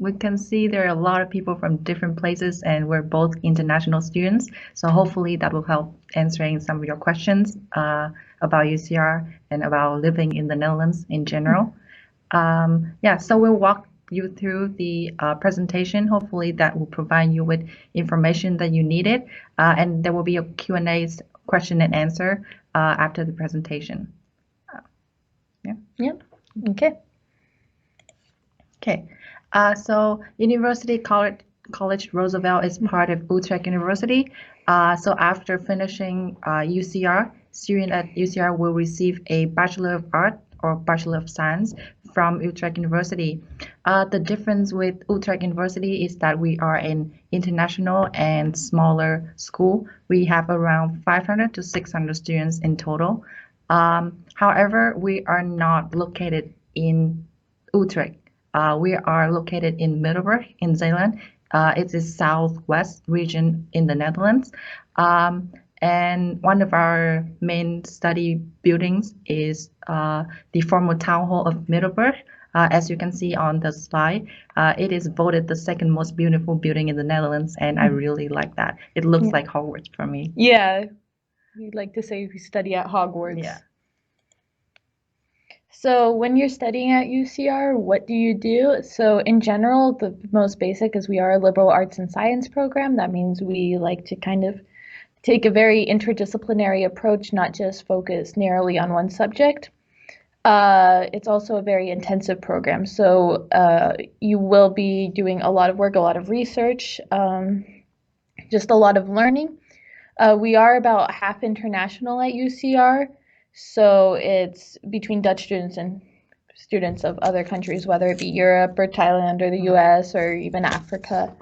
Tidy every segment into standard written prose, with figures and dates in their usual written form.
we can see there are a lot of people from different places, and we're both international students. So hopefully that will help answering some of your questions about UCR and about living in the Netherlands in general. Yeah, so we'll walk you through the presentation. Hopefully that will provide you with information that you needed. And there will be a Q&A, question and answer, after the presentation. Yeah. Yep. Okay. Okay. So University College Roosevelt is part of Utrecht University. So after finishing UCR, student at UCR will receive a Bachelor of Art or Bachelor of Science from Utrecht University. The difference with Utrecht University is that we are an international and smaller school. We have around 500 to 600 students in total. However, we are not located in Utrecht. We are located in Middelburg in Zeeland. It's a southwest region in the Netherlands. And one of our main study buildings is the former town hall of Middelburg. As you can see on the slide, it is voted the second most beautiful building in the Netherlands, and I really like that. It looks like Hogwarts for me. Yeah, we'd like to say we study at Hogwarts. Yeah. So when you're studying at UCR, what do you do? So in general, the most basic is we are a liberal arts and science program. That means we like to kind of take a very interdisciplinary approach, not just focus narrowly on one subject. It's also a very intensive program. So you will be doing a lot of work, a lot of research, just a lot of learning. We are about half international at UCR. So it's between Dutch students and students of other countries, whether it be Europe or Thailand or the US or even Africa.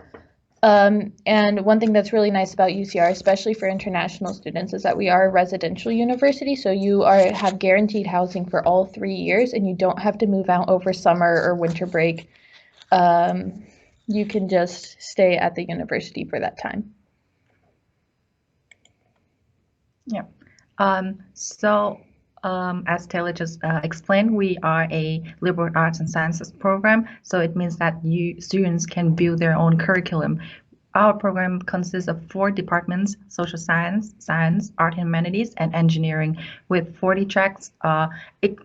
And one thing that's really nice about UCR, especially for international students, is that we are a residential university. So you have guaranteed housing for all 3 years, and you don't have to move out over summer or winter break. You can just stay at the university for that time. Yeah. As Taylor just explained, we are a liberal arts and sciences program. So it means that students can build their own curriculum. Our program consists of 4 departments: social science, art and humanities, and engineering, with 40 tracks. Each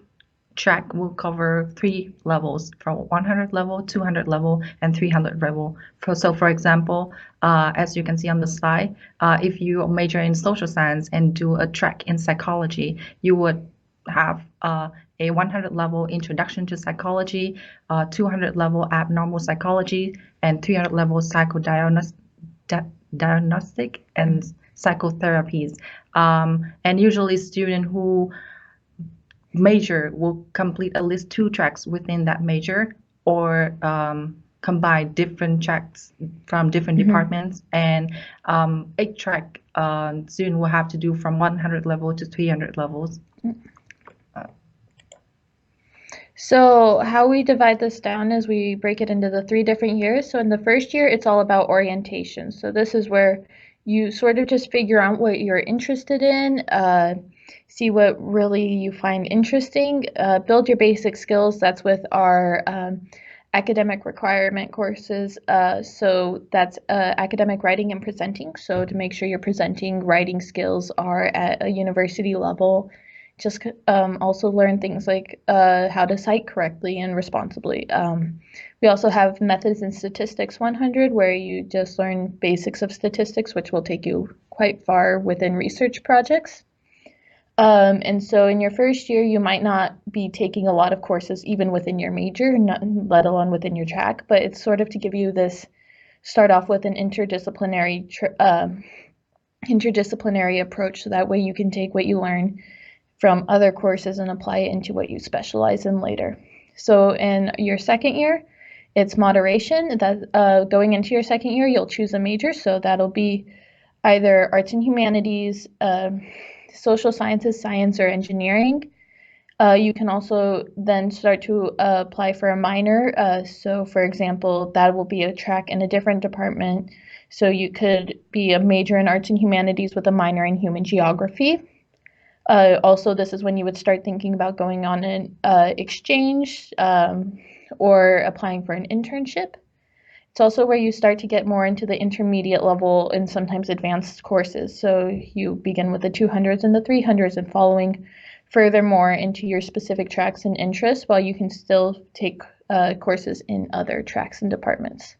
track will cover 3 levels, from 100 level, 200 level, and 300 level. So for example, as you can see on the slide, if you major in social science and do a track in psychology, you would have a 100 level introduction to psychology, 200 level abnormal psychology, and 300 level diagnostic and psychotherapies. And usually students who major will complete at least 2 tracks within that major, or combine different tracks from different departments. And 8 track student will have to do from 100 level to 300 levels. So how we divide this down is we break it into the 3 different years. So in the first year, it's all about orientation. So this is where you sort of just figure out what you're interested in, see what really you find interesting, build your basic skills. That's with our academic requirement courses. So that's academic writing and presenting. So to make sure your presenting writing skills are at a university level. Just also learn things like how to cite correctly and responsibly. We also have methods in statistics 100, where you just learn basics of statistics, which will take you quite far within research projects. And so in your first year, you might not be taking a lot of courses even within your major, let alone within your track, but it's sort of to give you this, start off with an interdisciplinary approach, so that way you can take what you learn from other courses and apply it into what you specialize in later. So in your second year, it's moderation. That going into your second year, you'll choose a major. So that'll be either arts and humanities, social sciences, science, or engineering. You can also then start to apply for a minor. So for example, that will be a track in a different department. So you could be a major in arts and humanities with a minor in human geography. Also, this is when you would start thinking about going on an exchange or applying for an internship. It's also where you start to get more into the intermediate level and sometimes advanced courses. So you begin with the 200s and the 300s and following furthermore into your specific tracks and interests while you can still take courses in other tracks and departments.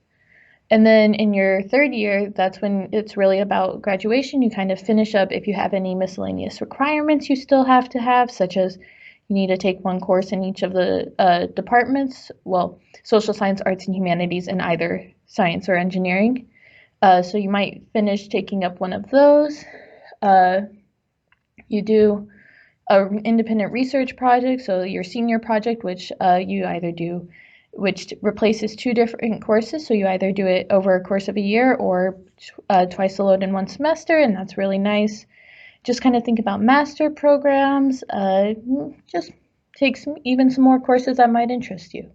And then in your third year, that's when it's really about graduation. You kind of finish up if you have any miscellaneous requirements you still have to have, such as you need to take one course in each of the departments, well, social science, arts, and humanities in either science or engineering. So you might finish taking up one of those. You do an independent research project, so your senior project, which you either do, which replaces two different courses. So you either do it over a course of a year or twice a load in one semester, and that's really nice. Just kind of think about master programs. Just take some more courses that might interest you.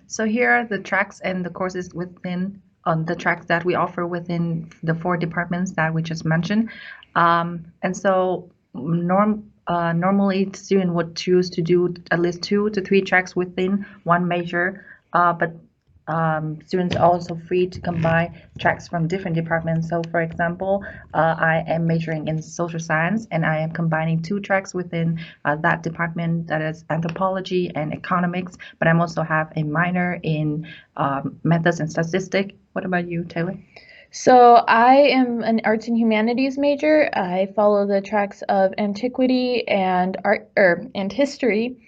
So here are the tracks and the courses within the tracks that we offer within the 4 departments that we just mentioned. And so normally the student would choose to do at least 2 to 3 tracks within one major, but students are also free to combine tracks from different departments. So for example, I am majoring in social science and I am combining 2 tracks within that department, that is anthropology and economics, but I also have a minor in methods and statistics. What about you, Taylor? So I am an arts and humanities major. I follow the tracks of antiquity and art and history.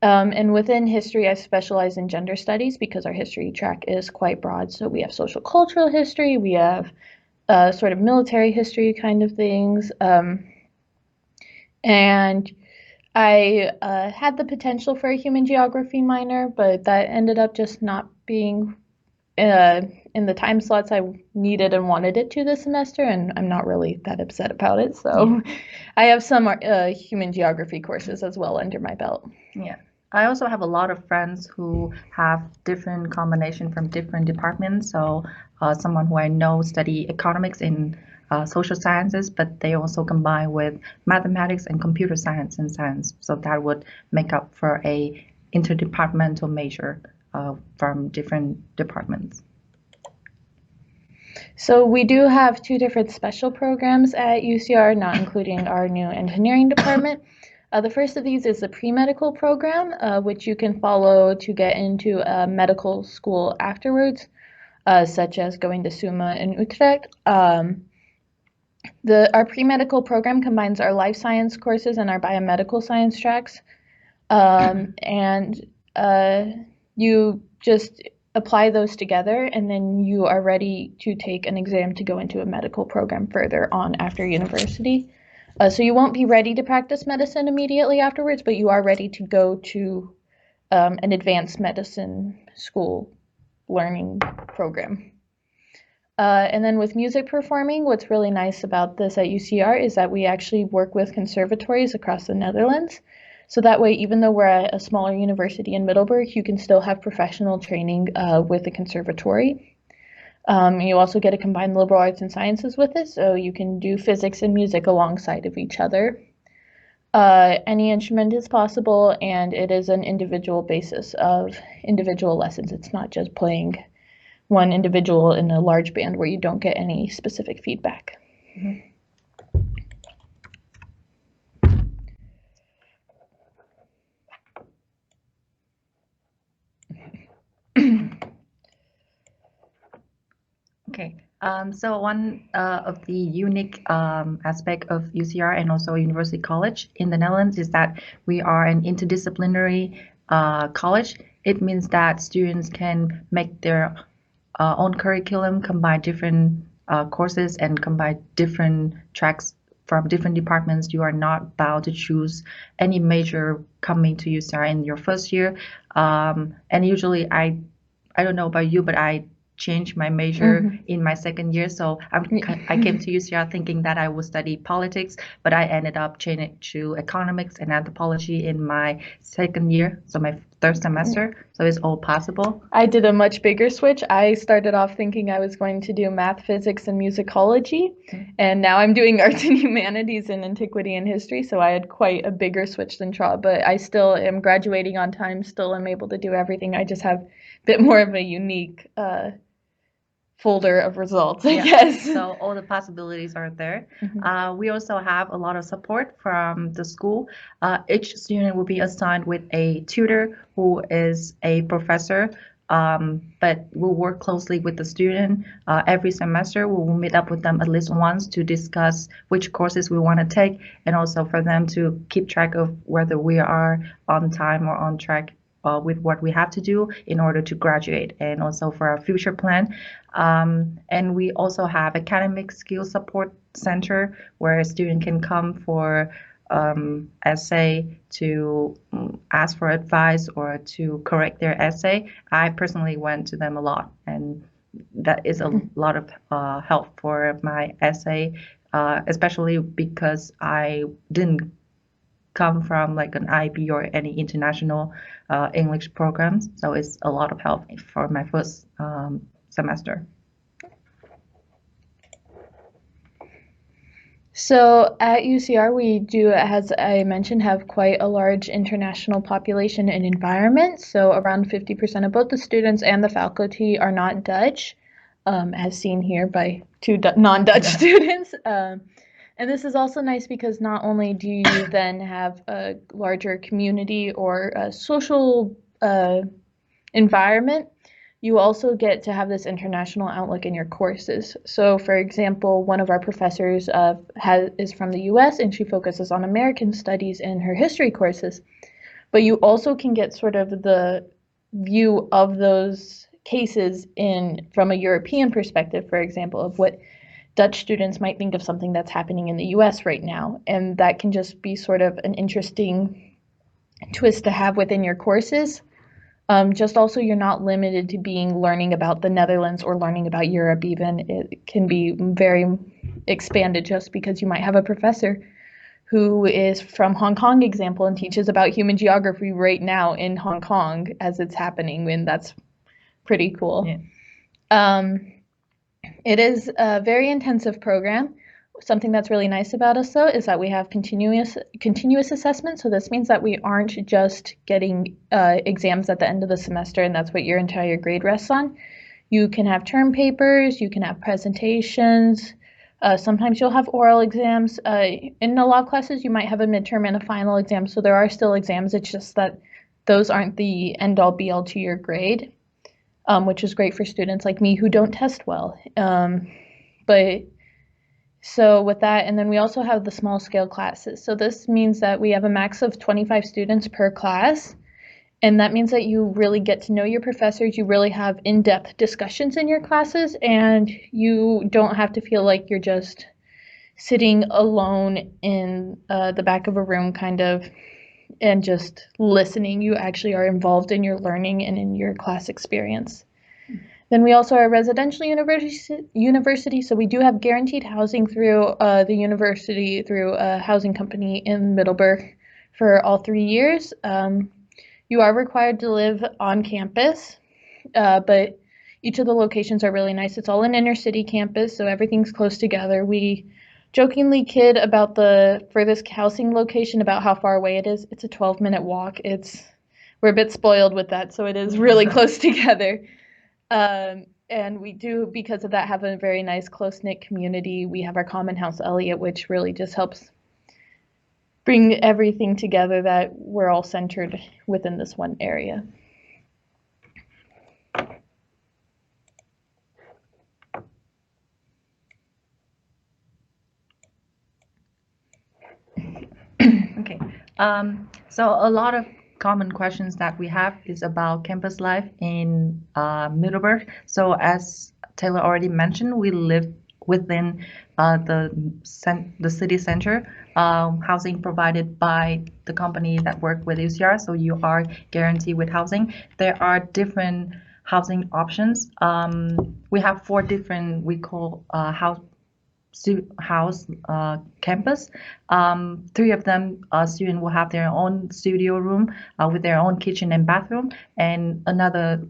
And within history, I specialize in gender studies because our history track is quite broad. So we have social cultural history, we have sort of military history kind of things. And I had the potential for a human geography minor, but that ended up just not being in the time slots I needed and wanted it to this semester, and I'm not really that upset about it. So I have some human geography courses as well under my belt. Yeah. I also have a lot of friends who have different combination from different departments. So someone who I know study economics in social sciences, but they also combine with mathematics and computer science and science. So that would make up for a interdepartmental major from different departments. So we do have 2 different special programs at UCR, not including our new engineering department. The first of these is the pre-medical program, which you can follow to get into a medical school afterwards, such as going to SUMA in Utrecht. Our pre-medical program combines our life science courses and our biomedical science tracks. And you just apply those together, and then you are ready to take an exam to go into a medical program further on after university. So you won't be ready to practice medicine immediately afterwards, but you are ready to go to an advanced medicine school learning program. And then with music performing, what's really nice about this at UCR is that we actually work with conservatories across the Netherlands. So that way, even though we're at a smaller university in Middelburg, you can still have professional training with the conservatory. You also get to combine liberal arts and sciences with it, so you can do physics and music alongside of each other. Any instrument is possible, and it is an individual basis of individual lessons. It's not just playing one individual in a large band where you don't get any specific feedback. Mm-hmm. Okay, so one of the unique aspect of UCR and also University College in the Netherlands is that we are an interdisciplinary college. It means that students can make their own curriculum, combine different courses and combine different tracks from different departments. You are not bound to choose any major coming to UCR in your first year. And usually I don't know about you, but I change my major in my second year. So I came to UCR thinking that I would study politics, but I ended up changing to economics and anthropology in my second year, so my third semester. So it's all possible. I did a much bigger switch. I started off thinking I was going to do math, physics, and musicology, and now I'm doing arts and humanities in antiquity and history, so I had quite a bigger switch than Tra, but I still am graduating on time, still am able to do everything. I just have a bit more of a unique folder of results, I guess. So all the possibilities are there. We also have a lot of support from the school. Each student will be assigned with a tutor who is a professor, but we'll work closely with the student. Every semester, we will meet up with them at least once to discuss which courses we want to take, and also for them to keep track of whether we are on time or on track with what we have to do in order to graduate, and also for our future plan. And we also have academic skill support center where a student can come for essay to ask for advice or to correct their essay. I personally went to them a lot, and that is a lot of help for my essay, especially because I didn't come from like an IB or any international English programs. So it's a lot of help for my first semester. So at UCR, we do, as I mentioned, have quite a large international population and environment. So around 50% of both the students and the faculty are not Dutch, as seen here by two non-Dutch students. And this is also nice because not only do you then have a larger community or a social environment, you also get to have this international outlook in your courses. So, for example, one of our professors is from the US and she focuses on American studies in her history courses. But you also can get sort of the view of those cases from a European perspective, for example, of what Dutch students might think of something that's happening in the US right now. And that can just be sort of an interesting twist to have within your courses. Just also, you're not limited to learning about the Netherlands or learning about Europe even. It can be very expanded just because you might have a professor who is from Hong Kong, example, and teaches about human geography right now in Hong Kong as it's happening, and that's pretty cool. It is a very intensive program. Something that's really nice about us, though, is that we have continuous assessment. So this means that we aren't just getting exams at the end of the semester, and that's what your entire grade rests on. You can have term papers, you can have presentations. Sometimes you'll have oral exams. In a lot of classes, you might have a midterm and a final exam. So there are still exams. It's just that those aren't the end-all, be-all to your grade, which is great for students like me who don't test well. So with that, and then we also have the small scale classes. So this means that we have a max of 25 students per class. And that means that you really get to know your professors. You really have in-depth discussions in your classes, and you don't have to feel like you're just sitting alone in the back of a room kind of and just listening. You actually are involved in your learning and in your class experience. Then we also are a residential university, so we do have guaranteed housing through the university, through a housing company in Middelburg for all 3 years. You are required to live on campus, but each of the locations are really nice. It's all an inner city campus, so everything's close together. We jokingly kid about the furthest housing location, about how far away it is. It's a 12-minute walk. We're a bit spoiled with that, so it is really close together. And we do, because of that, have a very nice close-knit community. We have our common house, Elliot, which really just helps bring everything together, that we're all centered within this one area. Okay. So a lot of common questions that we have is about campus life in Middelburg. So as Taylor already mentioned, we live within the city center, housing provided by the company that work with UCR, so you are guaranteed with housing. There are different housing options. We have 4 different we call house campus. 3 of them students will have their own studio room with their own kitchen and bathroom, and the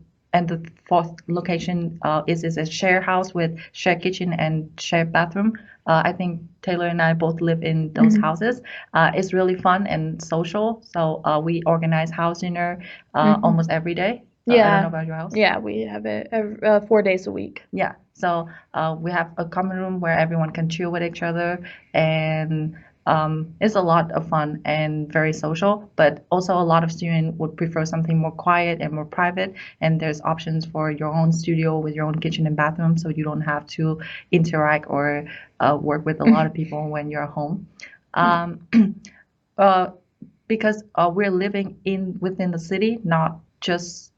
4th location is a share house with shared kitchen and shared bathroom. I think Taylor and I both live in those houses. It's really fun and social, so we organize house dinner almost every day. I don't know about your house. Yeah, we have it 4 days a week. Yeah, so we have a common room where everyone can chill with each other, and it's a lot of fun and very social. But also, a lot of students would prefer something more quiet and more private. And there's options for your own studio with your own kitchen and bathroom, so you don't have to interact or work with a lot of people when you're home. Um, because we're living within the city, not just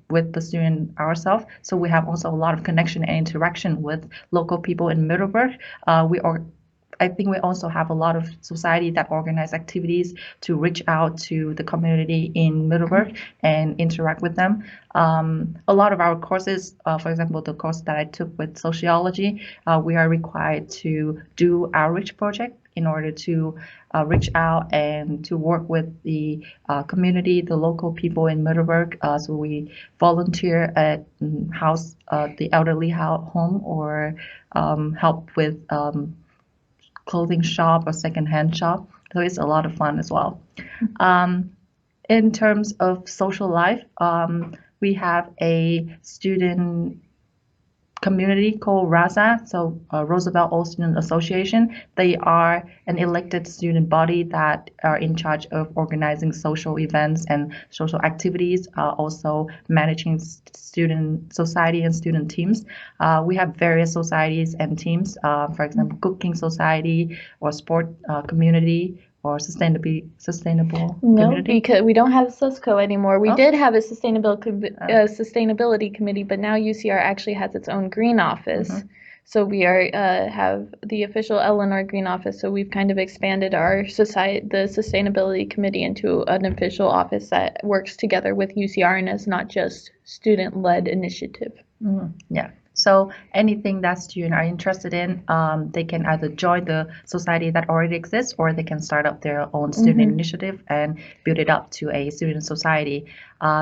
with the student ourselves. So we have also a lot of connection and interaction with local people in Middleburg. I think we also have a lot of society that organize activities to reach out to the community in Middleburg and interact with them. A lot of our courses, for example, the course that I took with sociology, we are required to do outreach project in order to reach out and to work with the community, the local people in Middleburg. So we volunteer at the elderly home, or help with clothing shop or secondhand shop. So it's a lot of fun as well. In terms of social life, we have a student community called RASA, so Roosevelt All Student Association. They are an elected student body that are in charge of organizing social events and social activities, also managing student society and student teams. We have various societies and teams, for example, cooking society or sport community, or sustainable No, community. because we don't have a SUSCO anymore. We did have a sustainability committee, but now UCR actually has its own green office. So we have the official Eleanor Green office. So we've kind of expanded the sustainability committee into an official office that works together with UCR and is not just student-led initiative. Yeah. So anything that students are interested in, they can either join the society that already exists, or they can start up their own student initiative and build it up to a student society.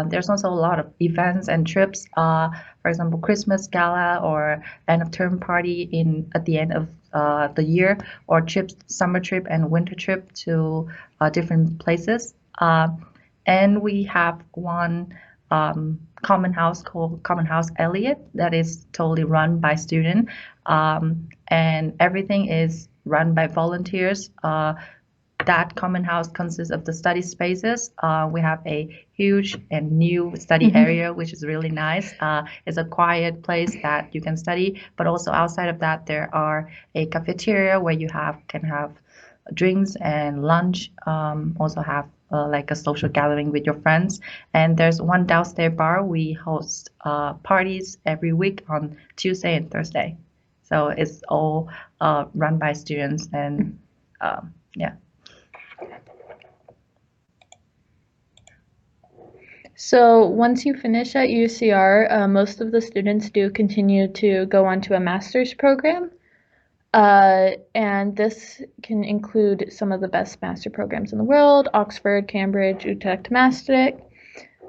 There's also a lot of events and trips. For example, Christmas gala or end of term party at the end of the year, or trips, summer trip and winter trip to different places. And we have one common house called Common House Elliott that is totally run by students, and everything is run by volunteers. That common house consists of the study spaces. We have a huge and new study area, which is really nice. It's a quiet place that you can study, but also outside of that, there are a cafeteria where you can have drinks and lunch. Also have like a social gathering with your friends. And there's one downstairs bar. We host parties every week on Tuesday and Thursday. So it's all run by students, and yeah. So once you finish at UCR, most of the students do continue to go on to a master's program. And this can include some of the best master programs in the world: Oxford, Cambridge, Utrecht, Maastricht.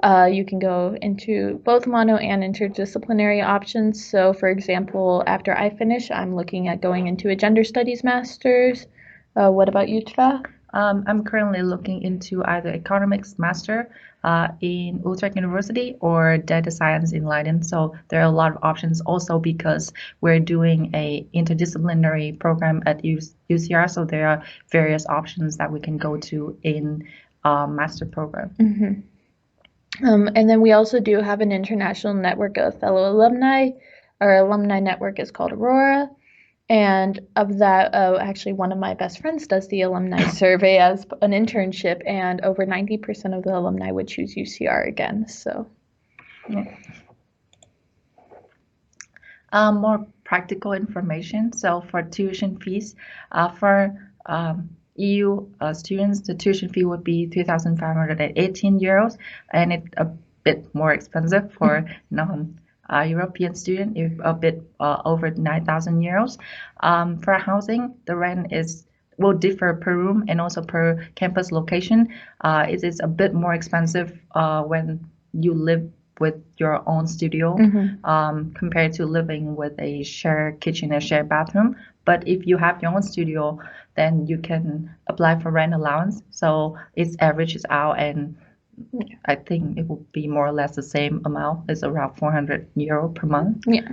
You can go into both mono and interdisciplinary options. So for example, after I finish, I'm looking at going into a gender studies master's. What about you, Tra? I'm currently looking into either economics master in Utrecht University or data science in Leiden. So there are a lot of options also because we're doing a interdisciplinary program at UCR. So there are various options that we can go to in master program. And then we also do have an international network of fellow alumni. Our alumni network is called Aurora. And of that, actually, one of my best friends does the alumni survey as an internship, and over 90% of the alumni would choose UCR again. So, yeah. More practical information. So for tuition fees, for EU students, the tuition fee would be 3,518 euros, and it bit more expensive for non-European student, if a bit over 9,000 euros. For housing, the rent will differ per room and also per campus location. It is a bit more expensive when you live with your own studio compared to living with a shared kitchen and shared bathroom. But if you have your own studio, then you can apply for rent allowance. So it averages out, and I think it will be more or less the same amount. It's around 400 euro per month. Yeah.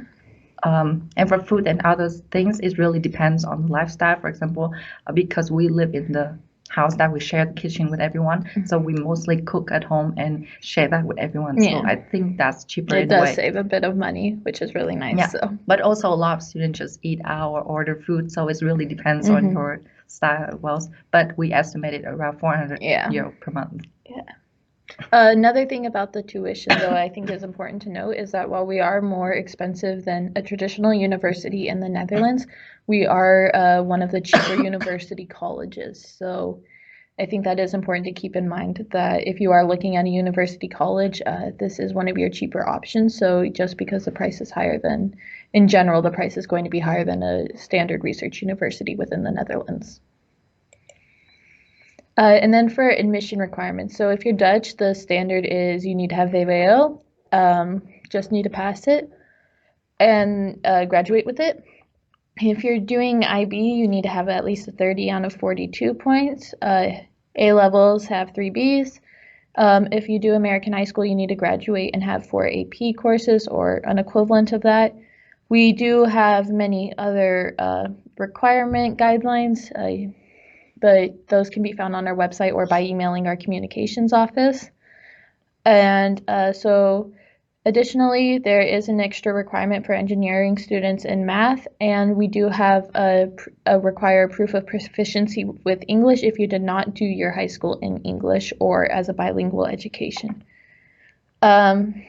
And for food and other things, it really depends on the lifestyle. For example, because we live in the house that we share the kitchen with everyone, so we mostly cook at home and share that with everyone. So Yeah. I think that's cheaper It in a way. does save a bit of money, which is really nice. Yeah, So but also a lot of students just eat out or order food, so it really depends on your style as well. But we estimated around 400 euro per month. Yeah. Another thing about the tuition, though, I think is important to note is that while we are more expensive than a traditional university in the Netherlands, we are one of the cheaper university colleges. So I think that is important to keep in mind that if you are looking at a university college, this is one of your cheaper options. So just because the price is higher than, in general, the price is going to be higher than a standard research university within the Netherlands. And then for admission requirements, so if you're Dutch, the standard is you need to have VWO, just need to pass it and graduate with it. If you're doing IB, you need to have at least a 30 out of 42 points. A levels have 3 Bs. If you do American high school, you need to graduate and have 4 AP courses or an equivalent of that. We do have many other requirement guidelines, but those can be found on our website or by emailing our communications office. And so additionally, there is an extra requirement for engineering students in math, and we do have a require proof of proficiency with English if you did not do your high school in English or as a bilingual education. And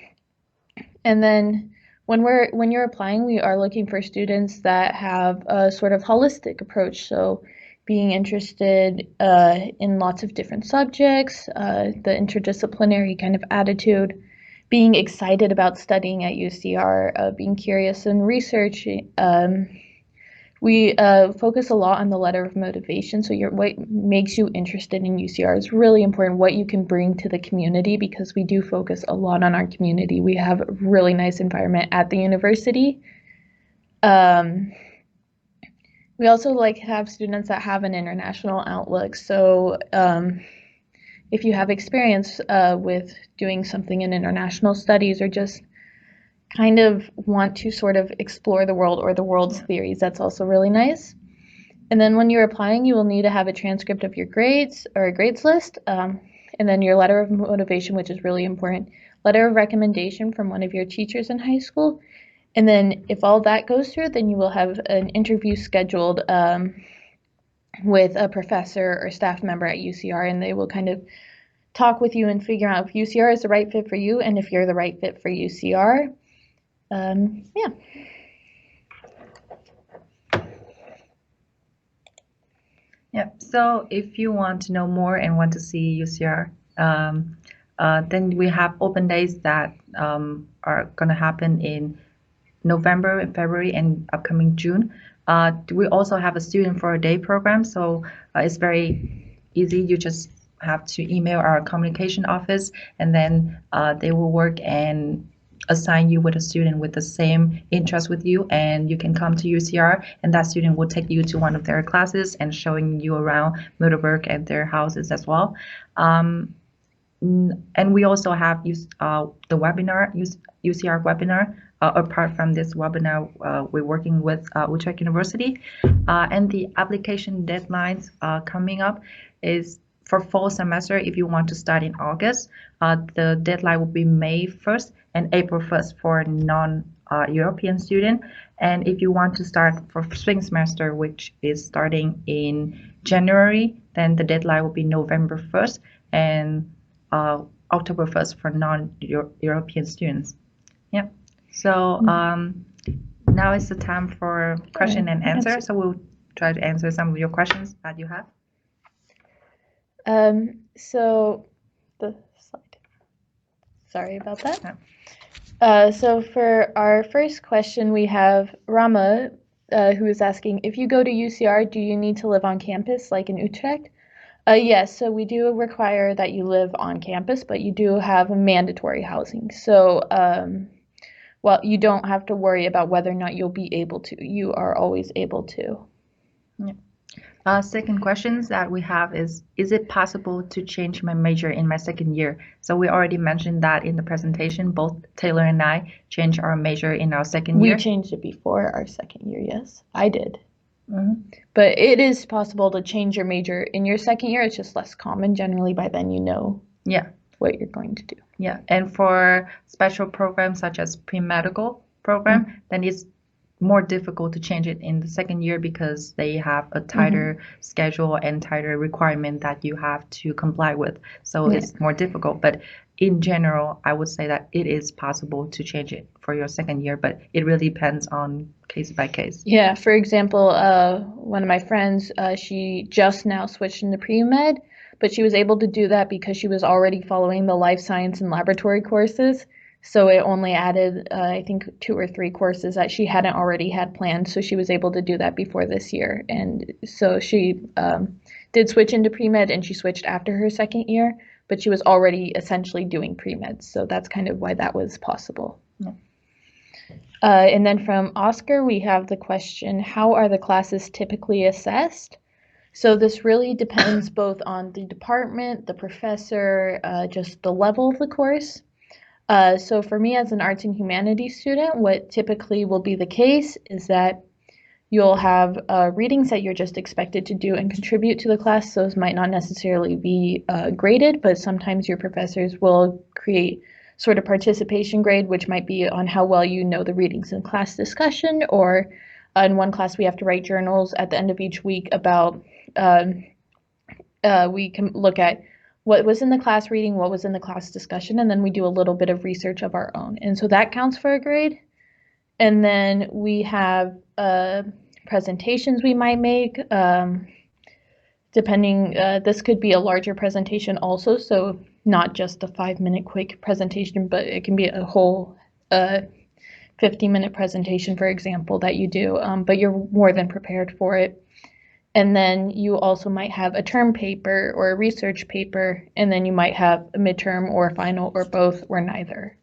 then when you're applying, we are looking for students that have a sort of holistic approach. So being interested in lots of different subjects, the interdisciplinary kind of attitude, being excited about studying at UCR, being curious and researching. We focus a lot on the letter of motivation. So what makes you interested in UCR is really important, what you can bring to the community, because we do focus a lot on our community. We have a really nice environment at the university. We also like to have students that have an international outlook. So if you have experience with doing something in international studies or just kind of want to sort of explore the world or the world's theories, that's also really nice. And then when you're applying, you will need to have a transcript of your grades or a grades list, and then your letter of motivation, which is really important, letter of recommendation from one of your teachers in high school. And then if all that goes through, then you will have an interview scheduled with a professor or staff member at UCR, and they will kind of talk with you and figure out if UCR is the right fit for you and if you're the right fit for UCR. Yeah. Yeah, so if you want to know more and want to see UCR, then we have open days that are going to happen in November and February and upcoming June. We also have a student for a day program, so it's very easy. You just have to email our communication office, and then they will work and assign you with a student with the same interest with you, and you can come to UCR, and that student will take you to one of their classes and showing you around Muiderberg and their houses as well. And we also have the webinar, UCR webinar. Apart from this webinar, we're working with Utrecht University, and the application deadlines coming up is for fall semester. If you want to start in August, the deadline will be May 1st and April 1st for non-European student. And if you want to start for spring semester, which is starting in January, then the deadline will be November 1st and October 1st for non-European students. Yeah. So now is the time for question and answer. So we'll try to answer some of your questions that you have. So the slide. Sorry about that. Yeah. So for our first question, we have Rama, who is asking, if you go to UCR, do you need to live on campus like in Utrecht? Yes, so we do require that you live on campus, but you do have mandatory housing. So, well, you don't have to worry about whether or not you'll be able to. You are always able to. Yeah. Second questions that we have is it possible to change my major in my second year? So we already mentioned that in the presentation, both Taylor and I changed our major in our second year. We changed it before our second year, yes. I did. But it is possible to change your major in your second year. It's just less common. Generally, by then you know what you're going to do. Yeah, and for special programs such as pre-medical program, then it's more difficult to change it in the second year because they have a tighter schedule and tighter requirement that you have to comply with. So it's more difficult. But in general, I would say that it is possible to change it for your second year, but it really depends on case by case. Yeah, for example, one of my friends, she just now switched into pre-med, but she was able to do that because she was already following the life science and laboratory courses. So it only added, I think, 2 or 3 courses that she hadn't already had planned. So she was able to do that before this year. And so she did switch into pre-med, and she switched after her second year, but she was already essentially doing pre-med. So that's kind of why that was possible. Yeah. And then from Oscar, we have the question, how are the classes typically assessed? So this really depends both on the department, the professor, just the level of the course. So for me as an arts and humanities student, what typically will be the case is that you'll have readings that you're just expected to do and contribute to the class. Those might not necessarily be graded, but sometimes your professors will create sort of participation grade, which might be on how well you know the readings in class discussion, or in one class we have to write journals at the end of each week about, we can look at what was in the class reading, what was in the class discussion, and then we do a little bit of research of our own. And so that counts for a grade. And then we have presentations we might make, depending, this could be a larger presentation also, so not just a 5-minute quick presentation, but it can be a whole 50-minute presentation, for example, that you do, but you're more than prepared for it. And then you also might have a term paper or a research paper, and then you might have a midterm or a final or both or neither.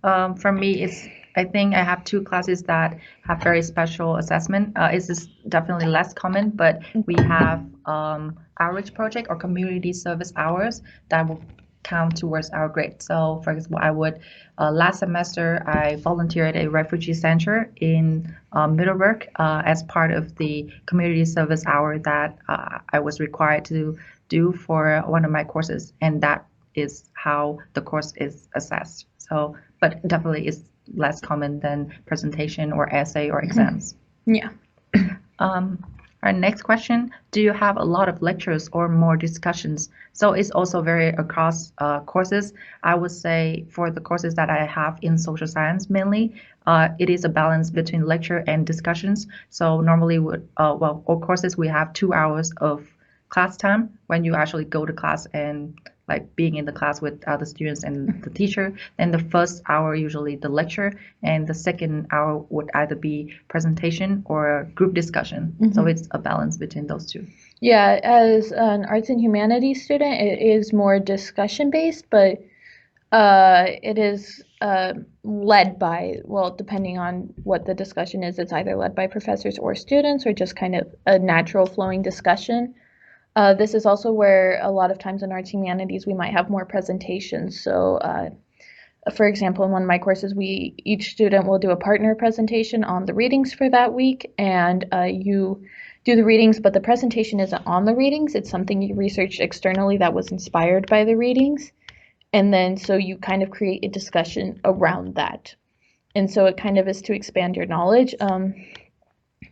For me, I think I have 2 classes that have very special assessment. This is definitely less common, but we have outreach project or community service hours that will count towards our grade. So, for example, last semester I volunteered at a refugee center in Middleburg as part of the community service hour that I was required to do for one of my courses, and that is how the course is assessed. So, but definitely is less common than presentation or essay or exams. Yeah. Our next question, do you have a lot of lectures or more discussions? So it's also very across courses. I would say for the courses that I have in social science mainly, it is a balance between lecture and discussions. So normally, all courses we have 2 hours of class time when you actually go to class and like being in the class with other students and the teacher. Then the first hour usually the lecture, and the second hour would either be presentation or group discussion. So it's a balance between those two. Yeah, as an arts and humanities student, it is more discussion based, but it is led by, well, depending on what the discussion is, it's either led by professors or students, or just kind of a natural flowing discussion. This is also where a lot of times in arts humanities we might have more presentations. So for example, in one of my courses, each student will do a partner presentation on the readings for that week, and you do the readings, but the presentation isn't on the readings. It's something you researched externally that was inspired by the readings. And then so you kind of create a discussion around that. And so it kind of is to expand your knowledge.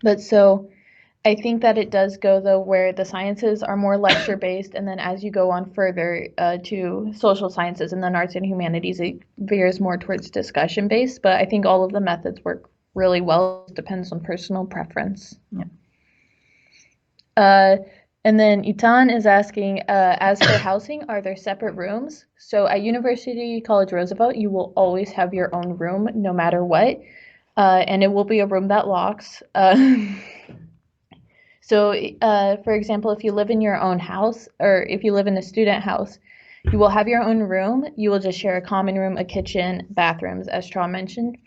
But so I think that it does go, though, where the sciences are more lecture-based, and then as you go on further to social sciences and then arts and humanities, it veers more towards discussion-based. But I think all of the methods work really well. It depends on personal preference. Yeah. And then Itan is asking, as for housing, are there separate rooms? So at University College Roosevelt, you will always have your own room no matter what, and it will be a room that locks. For example, if you live in your own house or if you live in a student house, you will have your own room. You will just share a common room, a kitchen, bathrooms, as Straw mentioned.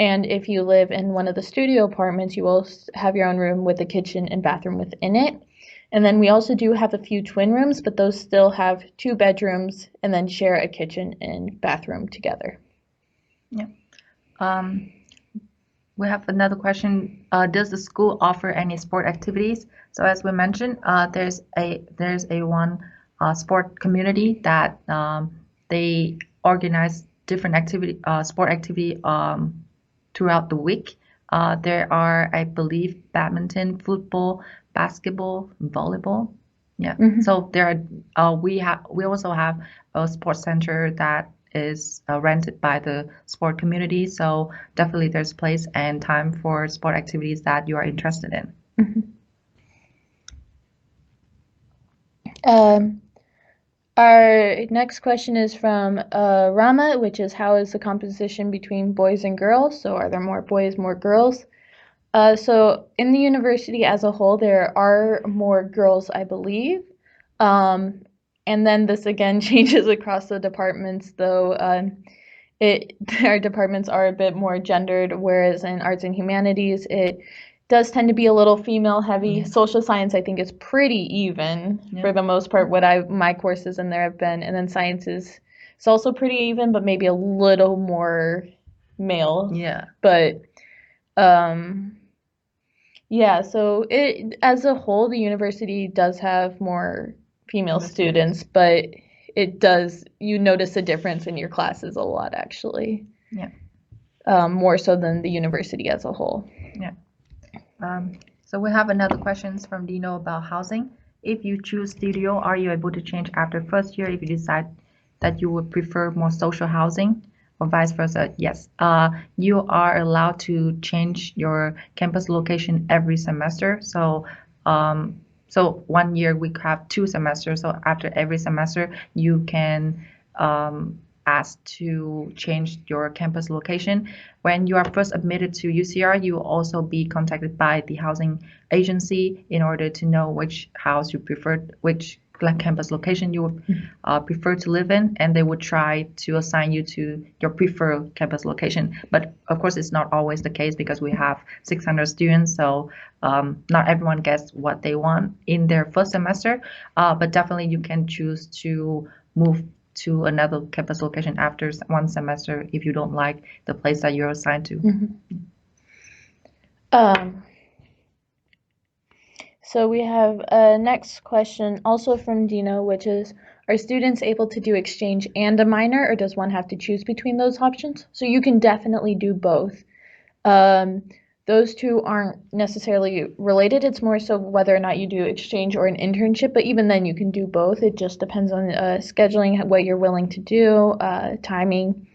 And if you live in one of the studio apartments, you will have your own room with a kitchen and bathroom within it. And then we also do have a few twin rooms, but those still have 2 bedrooms and then share a kitchen and bathroom together. Yeah. We have another question. Does the school offer any sport activities? So as we mentioned, there's a one sport community that they organize different sport activity throughout the week. There are, I believe, badminton, football, basketball, volleyball. Yeah. So there are we also have a sports center that is rented by the sport community. So definitely there's place and time for sport activities that you are interested in. Our next question is from Rama, which is how is the composition between boys and girls? So are there more boys, more girls? So in the university as a whole, there are more girls, I believe. And then this again changes across the departments, though. Our departments are a bit more gendered, whereas in arts and humanities, it does tend to be a little female heavy. Yeah. Social science, I think, is pretty even for the most part. My courses in there have been, and then sciences, it's also pretty even, but maybe a little more male. Yeah. But yeah, so it as a whole, the university does have more female students, but you notice a difference in your classes a lot, actually. Yeah. More so than the university as a whole. Yeah. So we have another questions from Dino about housing. If you choose studio, are you able to change after first year if you decide that you would prefer more social housing? Or vice versa? Yes. You are allowed to change your campus location every semester. So, so 1 year we have 2 semesters. So after every semester, you can ask to change your campus location. When you are first admitted to UCR, you will also be contacted by the housing agency in order to know which house you prefer, which campus location you would prefer to live in, and they would try to assign you to your preferred campus location. But of course, it's not always the case because we have 600 students, so not everyone gets what they want in their first semester. But definitely, you can choose to move to another campus location after 1 semester if you don't like the place that you're assigned to. So we have a next question also from Dino, which is, are students able to do exchange and a minor, or does one have to choose between those options? So you can definitely do both. Those two aren't necessarily related. It's more so whether or not you do exchange or an internship, but even then you can do both. It just depends on scheduling, what you're willing to do, timing.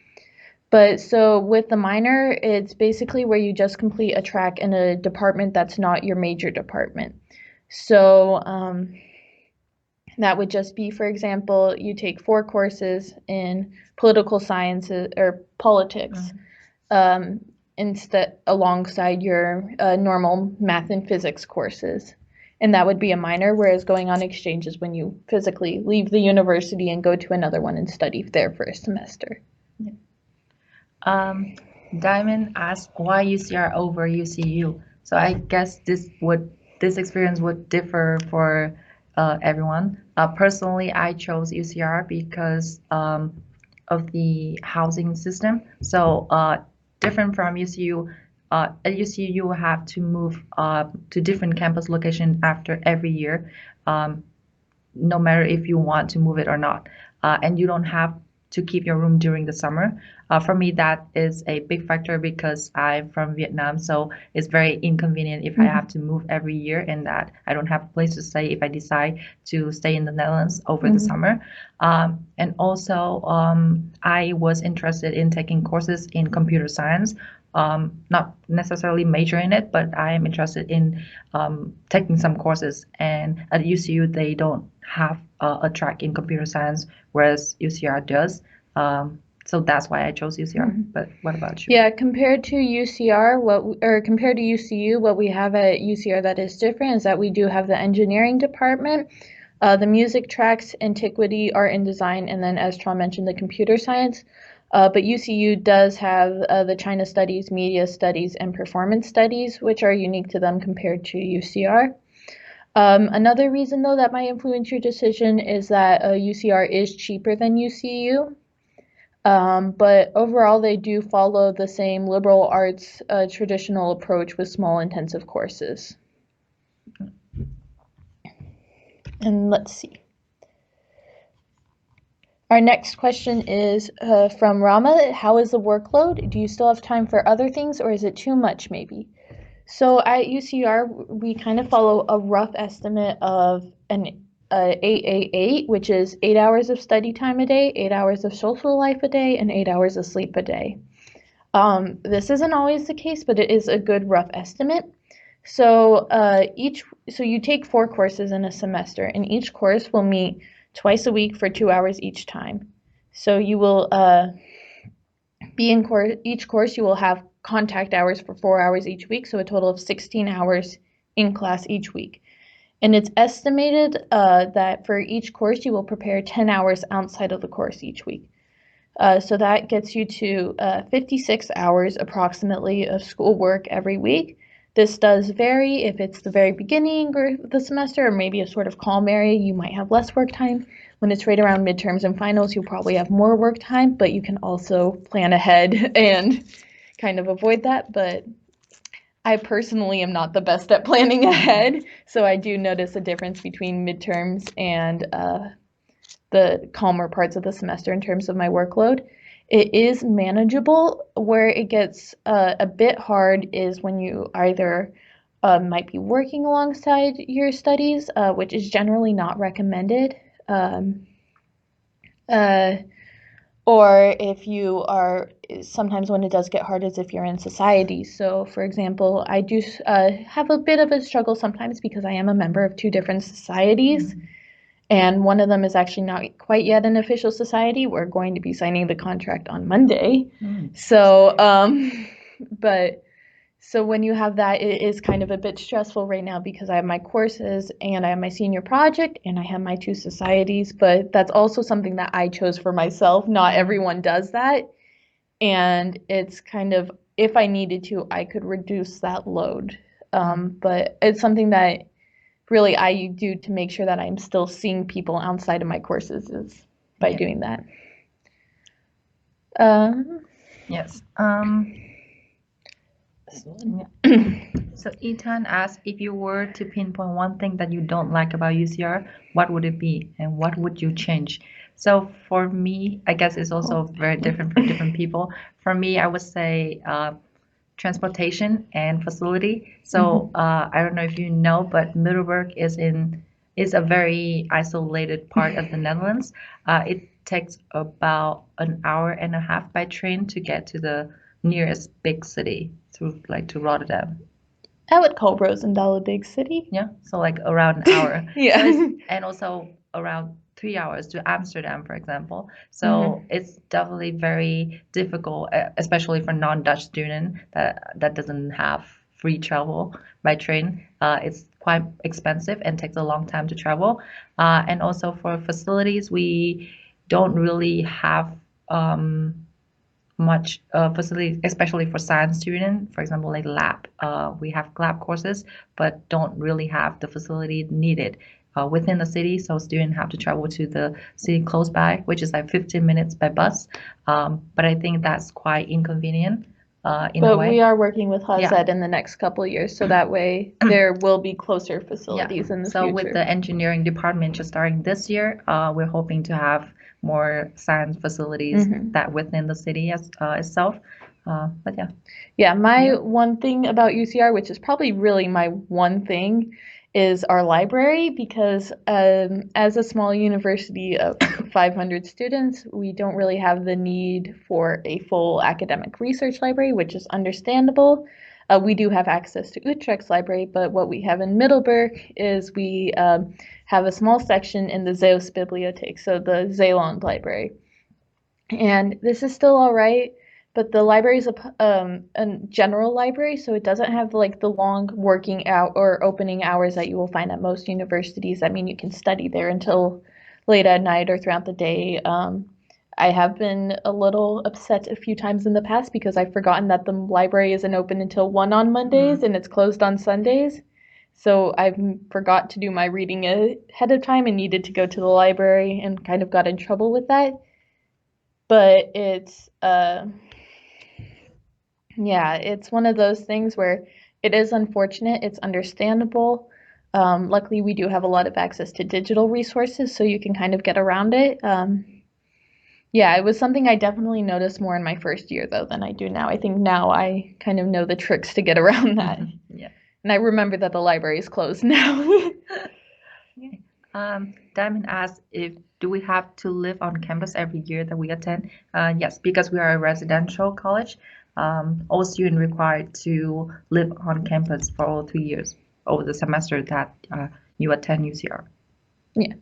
But so with the minor, it's basically where you just complete a track in a department that's not your major department. So that would just be, for example, you take 4 courses in political sciences or politics instead alongside your normal math and physics courses. And that would be a minor, whereas going on exchange is when you physically leave the university and go to another one and study there for a semester. Diamond asked why UCR over UCU. So I guess this experience would differ for everyone. Personally, I chose UCR because of the housing system. So different from UCU, at UCU you will have to move to different campus location after every year, no matter if you want to move it or not. And you don't have to keep your room during the summer. For me, that is a big factor because I'm from Vietnam, so it's very inconvenient if I have to move every year and that I don't have a place to stay if I decide to stay in the Netherlands over the summer. And also, I was interested in taking courses in computer science not necessarily major in it, but I am interested in taking some courses. And at UCU, they don't have a track in computer science, whereas UCR does. So that's why I chose UCR. But what about you? Yeah, compared to UCR, compared to UCU, what we have at UCR that is different is that we do have the engineering department, the music tracks, antiquity, art and design, and then as Tron mentioned, the computer science. But UCU does have the China studies, media studies, and performance studies, which are unique to them compared to UCR. Another reason, though, that might influence your decision is that UCR is cheaper than UCU. But overall, they do follow the same liberal arts traditional approach with small intensive courses. And let's see. Our next question is from Rama. How is the workload? Do you still have time for other things, or is it too much maybe? So at UCR, we kind of follow a rough estimate of an 888, which is 8 hours of study time a day, 8 hours of social life a day, and 8 hours of sleep a day. This isn't always the case, but it is a good rough estimate. So you take 4 courses in a semester, and each course will meet twice a week for 2 hours each time. So you will be in each course you will have contact hours for 4 hours each week, so a total of 16 hours in class each week. And it's estimated that for each course you will prepare 10 hours outside of the course each week. So that gets you to 56 hours approximately of schoolwork every week. This does vary. If it's the very beginning of the semester or maybe a sort of calm area, you might have less work time. When it's right around midterms and finals, you'll probably have more work time, but you can also plan ahead and kind of avoid that. But I personally am not the best at planning ahead, so I do notice a difference between midterms and the calmer parts of the semester in terms of my workload. It is manageable. Where it gets a bit hard is when you either might be working alongside your studies, which is generally not recommended, or if you are, sometimes when it does get hard is if you're in society. So for example, I do have a bit of a struggle sometimes because I am a member of 2 different societies, and one of them is actually not quite yet an official society. We're going to be signing the contract on Monday. So so when you have that, it is kind of a bit stressful right now because I have my courses and I have my senior project and I have my 2 societies, but that's also something that I chose for myself. Not everyone does that. And it's kind of, if I needed to, I could reduce that load. But it's something that really I do to make sure that I'm still seeing people outside of my courses is by doing that. Yes. So Ethan asked, if you were to pinpoint one thing that you don't like about UCR, what would it be and what would you change? So for me, I guess it's also very different for different people. For me, I would say transportation and facility. So I don't know if you know, but Middelburg is a very isolated part of the Netherlands. It takes about an hour and a half by train to get to the nearest big city, to Rotterdam. I would call Roosendaal a big city. Yeah, so like around an hour. Yeah. And also around 3 hours to Amsterdam, for example. So it's definitely very difficult, especially for non-Dutch student that doesn't have free travel by train. It's quite expensive and takes a long time to travel. And also for facilities, we don't really have much facility, especially for science student. For example, like lab, we have lab courses, but don't really have the facility needed within the city. So students have to travel to the city close by, which is like 15 minutes by bus. But I think that's quite inconvenient in a way. But we are working with HUZED in the next couple of years, so that way there will be closer facilities in the future. So with the engineering department just starting this year, we're hoping to have more science facilities that within the city itself. But yeah, my one thing about UCR, which is probably really my one thing, is our library because as a small university of 500 students, we don't really have the need for a full academic research library, which is understandable. We do have access to Utrecht's library, but what we have in Middelburg is we have a small section in the Zeeuws Bibliotheek, so the Zeeland library. And this is still all right, but the library is a general library, so it doesn't have like the long working out or opening hours that you will find at most universities. I mean, you can study there until late at night or throughout the day. I have been a little upset a few times in the past because I've forgotten that the library isn't open until 1 on Mondays and it's closed on Sundays. So I forgot to do my reading ahead of time and needed to go to the library and kind of got in trouble with that. But it's yeah, it's one of those things where it is unfortunate, it's understandable. Luckily, we do have a lot of access to digital resources, so you can kind of get around it. Yeah, it was something I definitely noticed more in my first year, though, than I do now. I think now I kind of know the tricks to get around that. Yeah. And I remember that the library is closed now. Okay. Diamond asked if do we have to live on campus every year that we attend? Yes, because we are a residential college. All students required to live on campus for all 3 years over the semester that you attend UCR. Yeah.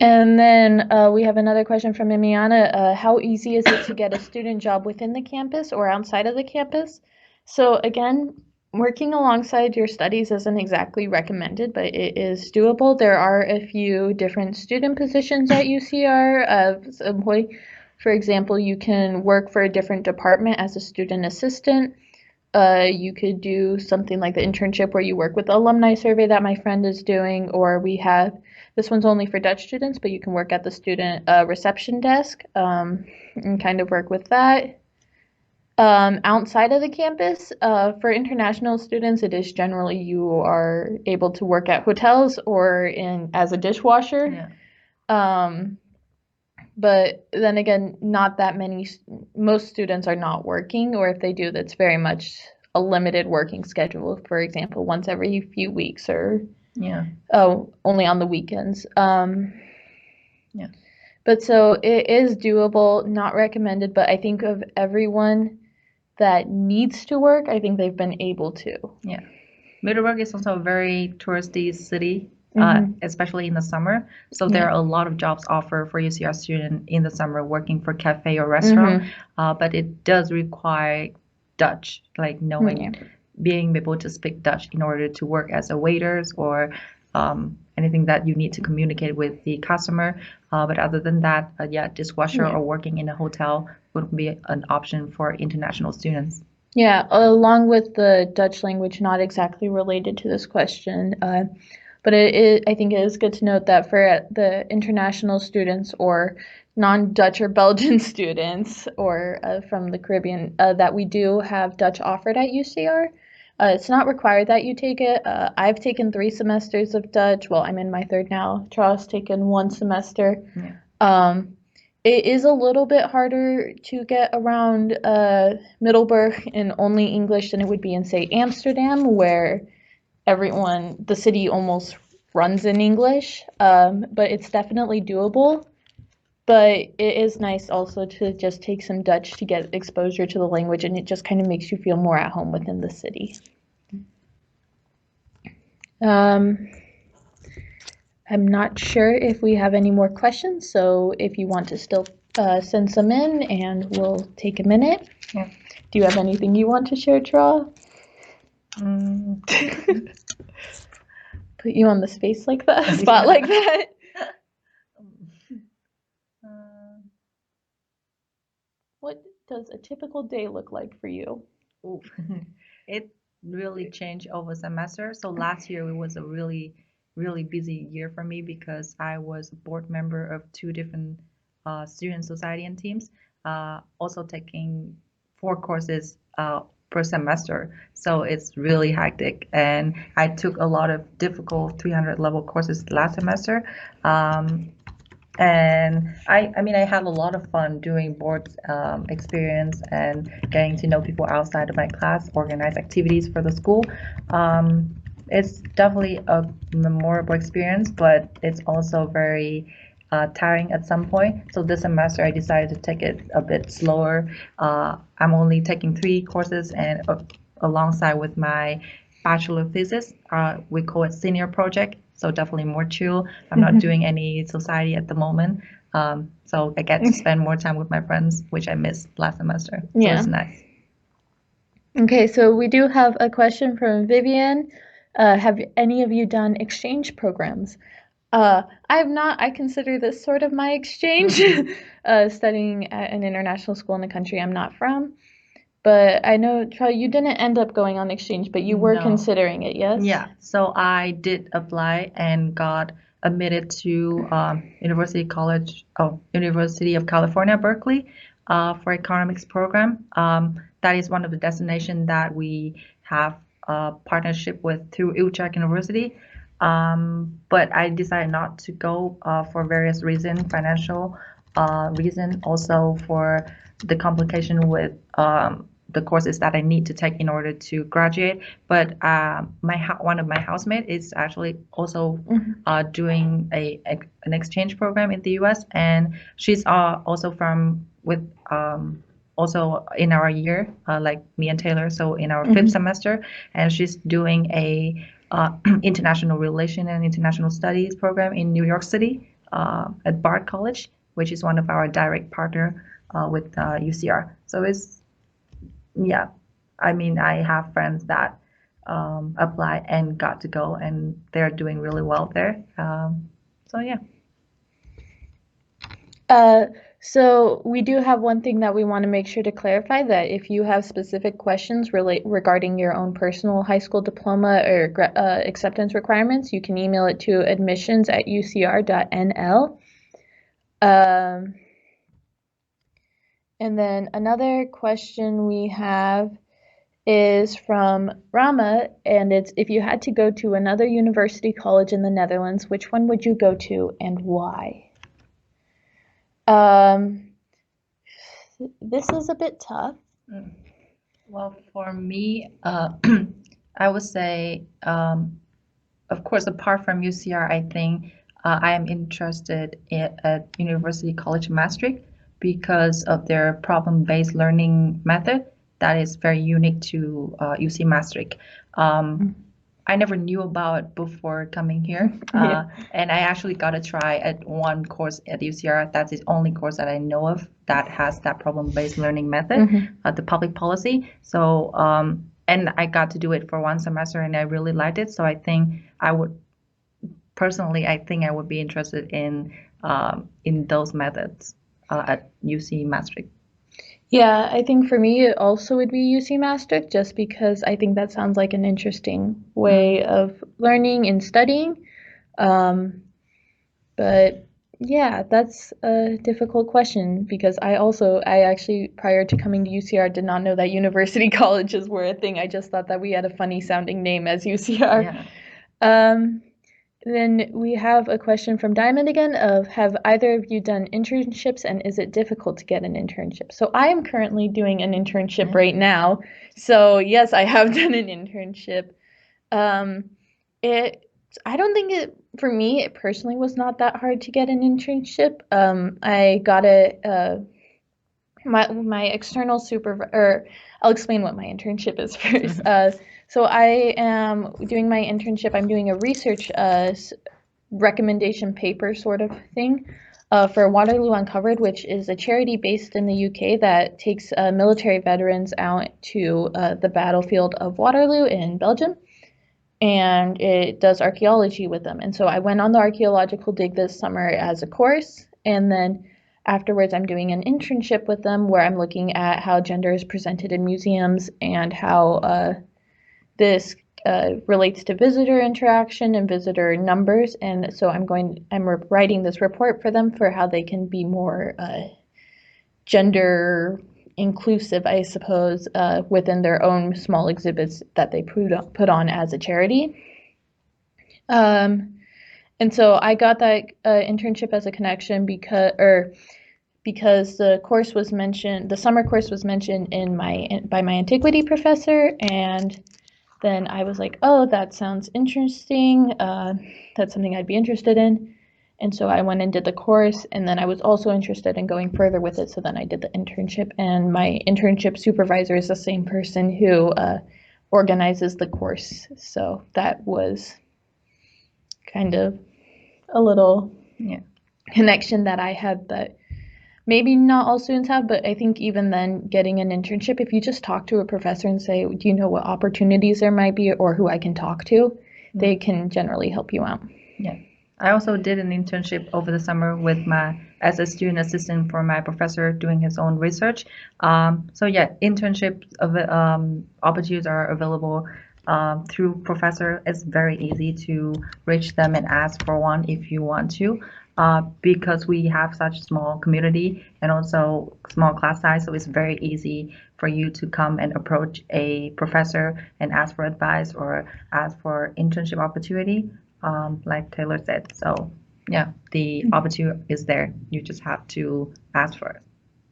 And then we have another question from Emiana. How easy is it to get a student job within the campus or outside of the campus? So again, working alongside your studies isn't exactly recommended, but it is doable. There are a few different student positions at UCR. For example, you can work for a different department as a student assistant. You could do something like the internship where you work with the alumni survey that my friend is doing, or we have this one's only for Dutch students, but you can work at the student reception desk and kind of work with that. Outside of the campus, for international students, it is generally you are able to work at hotels or in as a dishwasher. Yeah. But then again, not that many, most students are not working, or if they do, that's very much a limited working schedule, for example, once every few weeks or Yeah. only on the weekends. Yeah. But so it is doable, not recommended, but I think of everyone that needs to work, I think they've been able to. Yeah. Middelburg is also a very touristy city, especially in the summer. So there are a lot of jobs offered for UCR students in the summer working for cafe or restaurant. But it does require Dutch, like knowing, being able to speak Dutch in order to work as a waiters or anything that you need to communicate with the customer. But other than that, yeah, dishwasher or working in a hotel would be an option for international students. Yeah, along with the Dutch language, not exactly related to this question, but I think it is good to note that for the international students or non-Dutch or Belgian students or from the Caribbean, that we do have Dutch offered at UCR. It's not required that you take it. I've taken 3 semesters of Dutch. Well, I'm in my 3rd now. Charles taken 1 semester. Yeah. It is a little bit harder to get around Middelburg in only English than it would be in, say, Amsterdam, where the city almost runs in English. But it's definitely doable. But it is nice also to just take some Dutch to get exposure to the language, and it just kind of makes you feel more at home within the city. I'm not sure if we have any more questions, so if you want to still send some in, and we'll take a minute. Yeah. Do you have anything you want to share, Tra? Put you on the space like that, spot like that. What does a typical day look like for you? Ooh. It really changed over semester. So last year it was a really busy year for me because I was a board member of 2 different student society and teams, also taking 4 courses per semester. So it's really hectic, and I took a lot of difficult 300 level courses last semester. And I mean, I had a lot of fun doing board experience and getting to know people outside of my class, organize activities for the school. it's definitely a memorable experience, but it's also very tiring at some point. So this semester I decided to take it a bit slower. I'm only taking 3 courses, and alongside with my bachelor thesis, we call it senior project. So definitely more chill. I'm not doing any society at the moment. So I get to spend more time with my friends, which I missed last semester. So Yeah. it's nice. Okay, so we do have a question from Vivian. Have any of you done exchange programs? I have not. I consider this sort of my exchange, studying at an international school in the country I'm not from. But I know, Charlie, you didn't end up going on exchange, but you were No. considering it, yes? Yeah, so I did apply and got admitted to University of California, Berkeley, for economics program. That is one of the destinations that we have a partnership with through Utrecht University. But I decided not to go for various reasons, financial reason, also for the complication with the courses that I need to take in order to graduate. But one of my housemates is actually also doing an exchange program in the U.S. and she's also from with also in our year, like me and Taylor, so in our fifth semester, and she's doing a international relation and international studies program in New York City at Bard College, which is one of our direct partner with UCR. So it's yeah, I mean, I have friends that apply and got to go, and they're doing really well there. So yeah. So we do have one thing that we want to make sure to clarify, that if you have specific questions regarding your own personal high school diploma or acceptance requirements, you can email it to admissions@ucr.nl. And then another question we have is from Rama, and it's, if you had to go to another university college in the Netherlands, which one would you go to and why? This is a bit tough. Well, for me, I would say, of course, apart from UCR, I think I am interested at University College Maastricht because of their problem-based learning method that is very unique to UC Maastricht. I never knew about before coming here. And I actually got a try at one course at UCR. That's the only course that I know of that has that problem-based learning method, the public policy. So, and I got to do it for one semester and I really liked it. So I think I would be interested in those methods at UC Maastricht. Yeah, I think for me it also would be UC Maastricht, just because I think that sounds like an interesting way of learning and studying. But yeah, that's a difficult question because I actually, prior to coming to UCR, did not know that university colleges were a thing. I just thought that we had a funny sounding name as UCR. Yeah. Then we have a question from Diamond again of, have either of you done internships and is it difficult to get an internship? So I am currently doing an internship right now. So yes, I have done an internship. I don't think for me, it personally was not that hard to get an internship. I got my external supervisor, or I'll explain what my internship is first. So I am doing my internship. I'm doing a research recommendation paper sort of thing for Waterloo Uncovered, which is a charity based in the UK that takes military veterans out to the battlefield of Waterloo in Belgium, and it does archaeology with them. And so I went on the archaeological dig this summer as a course, and then afterwards I'm doing an internship with them where I'm looking at how gender is presented in museums and how this relates to visitor interaction and visitor numbers. And so I'm writing this report for them for how they can be more gender inclusive, I suppose, within their own small exhibits that they put on as a charity. And so I got that internship as a connection because the course was mentioned, the summer course was mentioned by my antiquity professor, and then I was like, oh, that sounds interesting. That's something I'd be interested in. And so I went and did the course, and then I was also interested in going further with it. So then I did the internship, and my internship supervisor is the same person who organizes the course. So that was kind of a little connection that I had that maybe not all students have, but I think even then, getting an internship, if you just talk to a professor and say, do you know what opportunities there might be or who I can talk to, they can generally help you out. Yeah. I also did an internship over the summer as a student assistant for my professor doing his own research. So yeah, internship opportunities are available through professor. It's very easy to reach them and ask for one if you want to. Because we have such small community and also small class size, so it's very easy for you to come and approach a professor and ask for advice or ask for internship opportunity, like Taylor said. So yeah, the opportunity is there. You just have to ask for it.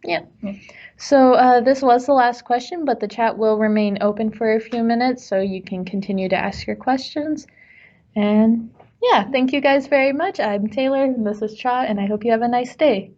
Yeah. So this was the last question, but the chat will remain open for a few minutes, so you can continue to ask your questions. And yeah, thank you guys very much. I'm Taylor, and this is Cha, and I hope you have a nice day.